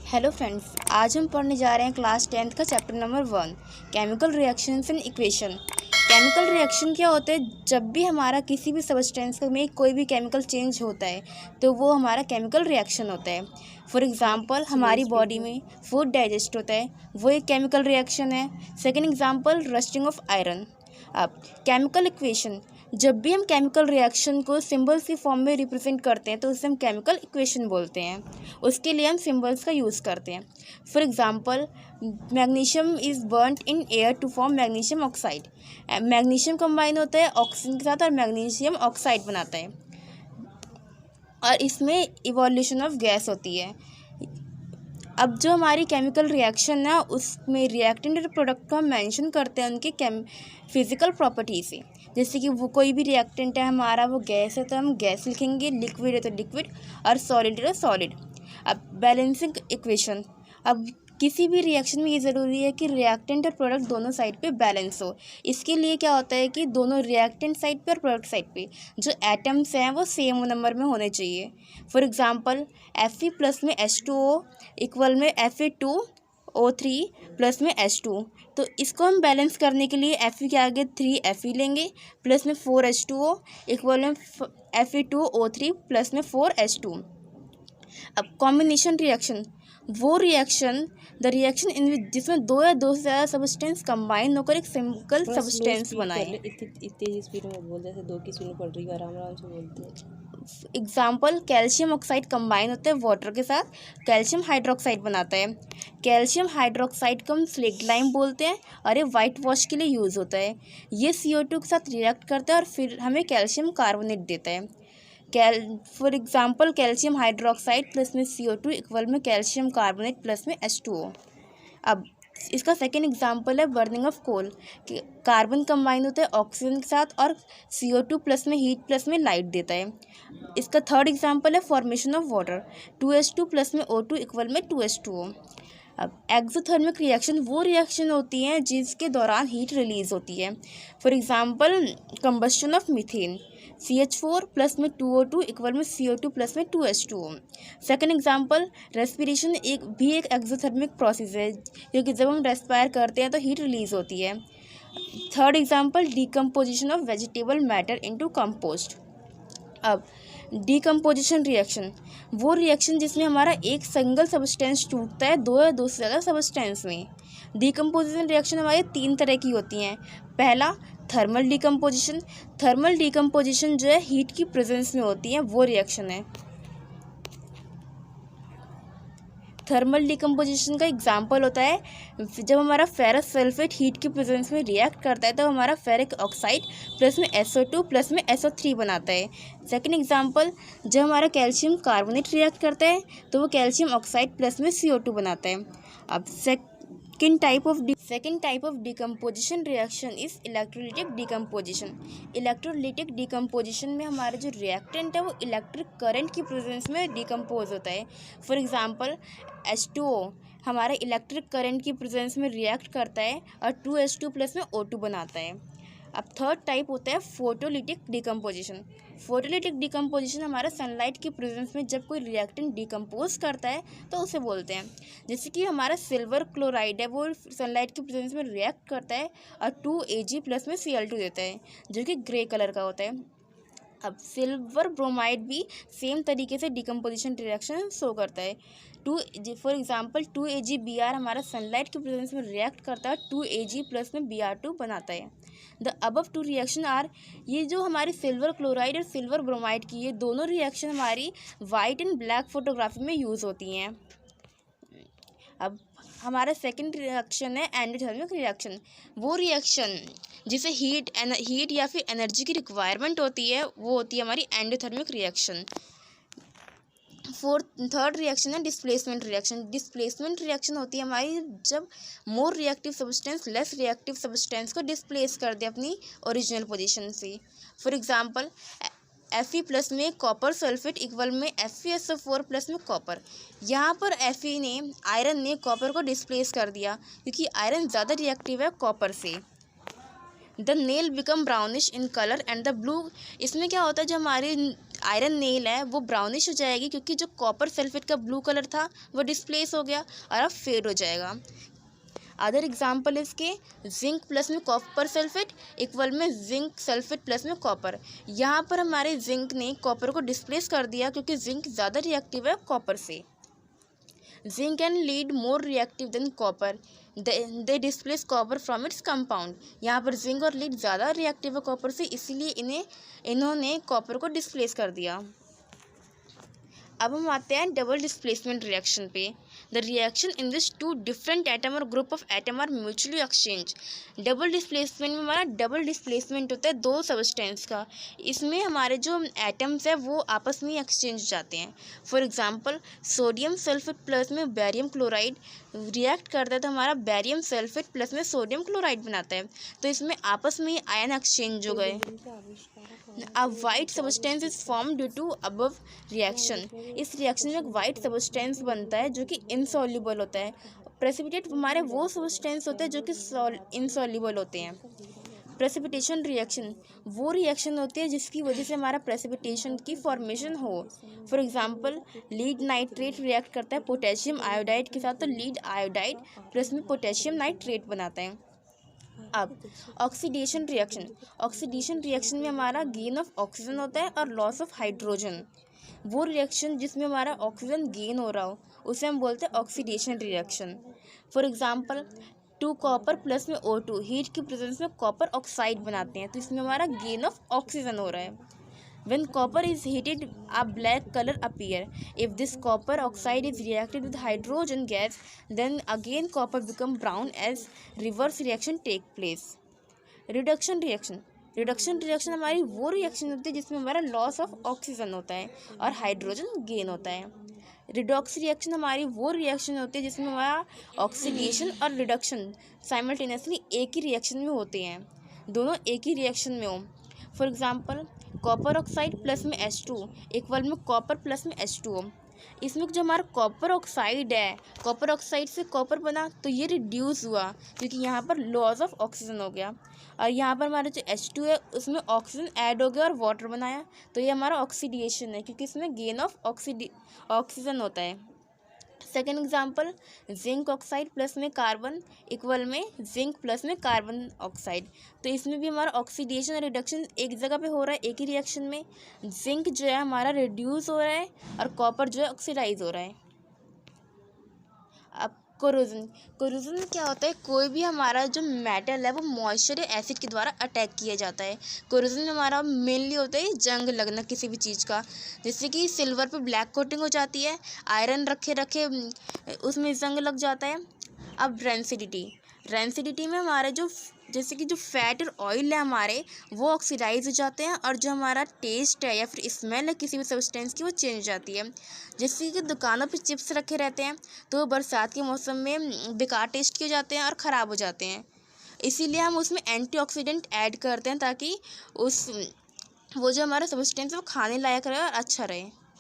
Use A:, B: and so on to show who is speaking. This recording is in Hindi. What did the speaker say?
A: हेलो फ्रेंड्स, आज हम पढ़ने जा रहे हैं क्लास 10th का chapter number 1 chemical reactions and equation. Chemical reaction क्या होते हैं? जब भी हमारा किसी भी सब्सटेंस में कोई भी केमिकल चेंज होता है तो वो हमारा केमिकल रिएक्शन होता है। फॉर एग्जांपल हमारी बॉडी में फूड डाइजेस्ट होता है, वो एक केमिकल रिएक्शन है। Second example rusting of iron. अब केमिकल इक्वेशन, जब भी हम केमिकल रिएक्शन को सिंबल्स की फॉर्म में रिप्रेजेंट करते हैं तो उसे हम केमिकल इक्वेशन बोलते हैं। उसके लिए हम सिंबल्स का यूज़ करते हैं। For example magnesium is burned in air to form magnesium oxide. Magnesium combine होता है ऑक्सीजन के साथ और मैग्नीशियम ऑक्साइड बनाता है और इसमें इवोल्यूशन ऑफ गैस होती है। अब जो हमारी केमिकल रिएक्शन है उसमें रिएक्टेंट और प्रोडक्ट को हम मेंशन करते हैं उनके फिजिकल प्रॉपर्टी से। जैसे कि वो कोई भी रिएक्टेंट है हमारा, वो गैस है तो हम गैस लिखेंगे, लिक्विड है तो लिक्विड और सॉलिड है तो सॉलिड। अब बैलेंसिंग इक्वेशन, अब किसी भी रिएक्शन में ये ज़रूरी है कि रिएक्टेंट और प्रोडक्ट दोनों साइड पे बैलेंस हो। इसके लिए क्या होता है कि दोनों रिएक्टेंट साइड पे और प्रोडक्ट साइड पे जो एटम्स हैं वो सेम नंबर में होने चाहिए। फॉर एग्जांपल Fe प्लस में H2O इक्वल में Fe2O3 प्लस में H2। तो इसको हम बैलेंस करने के लिए Fe के आगे 3 Fe लेंगे प्लस में 4 H2O इक्वल में Fe2O3 प्लस में 4 H2। अब कॉम्बिनेशन रिएक्शन, वो रिएक्शन द रिएक्शन इन विच जिसमें दो या दो से ज़्यादा सब्सटेंस कंबाइन होकर एक सिंगल सब्सटेंस बनाए।
B: इतनी स्पीड में बोल, जैसे 2 की सुनी पड़ रही है, आराम आराम से बोलते हैं।
A: एग्जाम्पल कैल्शियम ऑक्साइड कंबाइन होता है वाटर के साथ, कैल्शियम हाइड्रोक्साइड बनाता है। कैल्शियम हाइड्रोक्साइड को हम स्लेट लाइम बोलते हैं और ये वाइट वॉश के लिए यूज़ होता है। ये CO2 के साथ रिएक्ट करता है और फिर हमें कैल्शियम कार्बोनेट देता है। For example calcium hydroxide plus में CO2 इक्वल में कैल्शियम कार्बोनेट प्लस में H2O। अब इसका सेकेंड एग्जांपल है burning of coal. Carbon combine होता है ऑक्सीजन के साथ और CO2 प्लस में हीट प्लस में लाइट देता है। इसका थर्ड एग्जांपल है formation of water, 2H2 plus में O2 इक्वल में 2H2O। अब एक्सोथर्मिक रिएक्शन वो रिएक्शन होती हैं जिसके दौरान हीट रिलीज होती है। For example combustion of methane, CH4 plus में 2O2 इक्वल में CO2 प्लस में 2H2O। सेकेंड एग्जांपल रेस्पिरेशन एक एक्सोथर्मिक प्रोसेस है क्योंकि जब हम रेस्पायर करते हैं तो हीट रिलीज होती है। Third example decomposition of vegetable matter into compost. अब डिकम्पोजिशन रिएक्शन वो रिएक्शन जिसमें हमारा एक सिंगल सब्सटेंस टूटता है दो या दो से ज़्यादा सब्सटेंस में। डिकम्पोजिशन रिएक्शन हमारे 3 तरह की होती हैं। पहला थर्मल डिकम्पोजिशन, थर्मल डिकम्पोजिशन जो है हीट की प्रेजेंस में होती है वो रिएक्शन है। थर्मल डिकम्पोजिशन का एग्जाम्पल होता है जब हमारा फेरस सल्फेट हीट की प्रेजेंस में रिएक्ट करता है तो हमारा फेरिक ऑक्साइड प्लस में SO2 प्लस में SO3 बनाता है। सेकेंड एग्जाम्पल जब हमारा कैल्शियम कार्बोनेट रिएक्ट करता है तो वो कैल्शियम ऑक्साइड प्लस में CO2 बनाता है। अब second type of decomposition reaction is electrolytic decomposition. Electrolytic decomposition में हमारा जो रिएक्टेंट है वो इलेक्ट्रिक करंट की प्रेजेंस में डिकम्पोज होता है। फॉर एग्जांपल H2O हमारे इलेक्ट्रिक करंट की प्रेजेंस में रिएक्ट करता है और 2H2 प्लस में O2 बनाता है। अब थर्ड टाइप होता है फोटोलिटिक डिकम्पोजिशन। फोटोलिटिक डिकम्पोजिशन हमारा सनलाइट की प्रेजेंस में जब कोई रिएक्टेंट डिकम्पोज करता है तो उसे बोलते हैं। जैसे कि हमारा सिल्वर क्लोराइड है वो सनलाइट की प्रेजेंस में रिएक्ट करता है और 2Ag प्लस में Cl2 देता है जो कि ग्रे कलर का होता है। अब सिल्वर ब्रोमाइड भी सेम तरीके से डिकम्पोजिशन रिएक्शन शो करता है। फॉर एग्जांपल 2AgBr हमारा सनलाइट की प्रेजेंस में रिएक्ट करता है 2Ag प्लस में Br2 बनाता है। द अबव 2 रिएक्शन आर, ये जो हमारी सिल्वर क्लोराइड और सिल्वर ब्रोमाइड की ये दोनों रिएक्शन हमारी वाइट एंड ब्लैक फोटोग्राफी में यूज़ होती हैं। अब हमारा सेकंड रिएक्शन है एंडोथर्मिक रिएक्शन। वो रिएक्शन जिसे हीट या फिर एनर्जी की रिक्वायरमेंट होती है वो होती है हमारी एंडोथर्मिक रिएक्शन। थर्ड रिएक्शन है डिस्प्लेसमेंट रिएक्शन। डिस्प्लेसमेंट रिएक्शन होती है हमारी जब more reactive substance less reactive substance को डिस्प्लेस कर दे अपनी ओरिजिनल पोजीशन से। फॉर एग्जांपल Fe प्लस में कॉपर सल्फेट इक्वल में FeSO4 प्लस में कॉपर। यहाँ पर आयरन ने कॉपर को डिस्प्लेस कर दिया क्योंकि आयरन ज़्यादा रिएक्टिव है कॉपर से। The nail become brownish in colour and the blue, इसमें क्या होता है जो हमारी आयरन नेल है वो ब्राउनिश हो जाएगी, क्योंकि जो कॉपर सल्फेट का ब्लू कलर था वो डिस्प्लेस हो गया और अब फेड हो जाएगा। अदर एग्जाम्पल इसके जिंक प्लस में कॉपर सल्फेट इक्वल में जिंक सल्फेट प्लस में कॉपर। यहाँ पर हमारे जिंक ने कॉपर को डिस्प्लेस कर दिया, क्योंकि जिंक ज़्यादा रिएक्टिव है कॉपर से। Zinc and lead more reactive than copper, they displace copper from its compound. यहाँ पर जिंक और लीड ज़्यादा रिएक्टिव है कॉपर से, इसीलिए इन्होंने कॉपर को डिस्प्लेस कर दिया। अब हम आते हैं डबल डिस्प्लेसमेंट रिएक्शन पे। The reaction in which two different atom और group of atom are mutually exchange. Double displacement में हमारा डबल डिस्प्लेसमेंट होता है दो सबस्टेंस का। इसमें हमारे जो एटम्स है वो आपस में एक्सचेंज हो जाते हैं। For example sodium sulphate plus में बैरियम क्लोराइड रिएक्ट करता है तो हमारा बैरियम सल्फेट प्लस में सोडियम क्लोराइड बनाता है, तो इसमें आपस में आयन एक्सचेंज हो गए। A white substance is formed due to above reaction। इस रिएक्शन में एक वाइट सबस्टेंस बनता है जो कि इनसॉल्युबल होता है। प्रेसिपिटेट हमारे वो सबस्टेंस होते हैं जो कि इनसॉल्युबल होते हैं। प्रेसिपिटेशन रिएक्शन वो रिएक्शन होती है जिसकी वजह से हमारा प्रेसिपिटेशन की फॉर्मेशन हो। For example lead nitrate react करता है पोटेशियम आयोडाइड के साथ, तो लीड आयोडाइड प्लस में पोटेशियम नाइट्रेट बनाता है। अब ऑक्सीडेशन रिएक्शन में हमारा गेन ऑफ ऑक्सीजन होता है और लॉस ऑफ हाइड्रोजन। वो रिएक्शन जिसमें हमारा ऑक्सीजन गेन हो रहा हो उसे हम बोलते हैं oxidation reaction. For example 2 copper plus में O2 हीट की प्रेजेंस में कॉपर ऑक्साइड बनाते हैं, तो इसमें हमारा गेन ऑफ ऑक्सीजन हो रहा है। When copper is heated, a black color appear. If this copper oxide is reacted with hydrogen gas, then again copper become brown as reverse reaction take place. Reduction reaction हमारी वो रिएक्शन होती है जिसमें हमारा लॉस ऑफ ऑक्सीजन होता है और हाइड्रोजन गेन होता है। रिडॉक्स रिएक्शन हमारी वो रिएक्शन होती है जिसमें हमारा ऑक्सीडेशन और रिडक्शन साइमल्टेनियसली एक ही रिएक्शन में होते हैं, दोनों एक ही रिएक्शन में हो। For example copper oxide plus में H2 इक्वल में कॉपर प्लस में H2O। इसमें जो हमारा कॉपर ऑक्साइड है, कॉपर ऑक्साइड से कॉपर बना तो ये रिड्यूस हुआ क्योंकि यहाँ पर लॉस ऑफ ऑक्सीजन हो गया, और यहाँ पर हमारा जो H2 है उसमें ऑक्सीजन ऐड हो गया और वाटर बनाया, तो ये हमारा ऑक्सीडेशन है क्योंकि इसमें गेन ऑफ ऑक्सीजन होता है। Second example zinc oxide plus में कार्बन इक्वल में जिंक प्लस में कार्बन ऑक्साइड, तो इसमें भी हमारा ऑक्सीडेशन और रिडक्शन एक जगह पे हो रहा है एक ही रिएक्शन में। जिंक जो है हमारा रिड्यूस हो रहा है और कॉपर जो है ऑक्सीडाइज हो रहा है। अब कोरोजन में क्या होता है, कोई भी हमारा जो मेटल है वो मॉइस्चर या एसिड के द्वारा अटैक किया जाता है। कोरोजन में हमारा मेनली होता है जंग लगना किसी भी चीज़ का, जैसे कि सिल्वर पे ब्लैक कोटिंग हो जाती है, आयरन रखे उसमें जंग लग जाता है। अब रेंसिडिटी में हमारे जो जैसे कि जो फैट और ऑयल है हमारे वो ऑक्सीडाइज हो जाते हैं, और जो हमारा टेस्ट है या फिर स्मेल है किसी भी सब्सटेंस की वो चेंज हो जाती है। जैसे कि दुकानों पे चिप्स रखे रहते हैं तो बरसात के मौसम में बेकार टेस्ट किए जाते हैं और ख़राब हो जाते हैं, इसीलिए हम उसमें एंटीऑक्सीडेंट ऐड करते हैं ताकि वो जो हमारा सब्सटेंस है वो खाने लायक रहे और अच्छा रहे।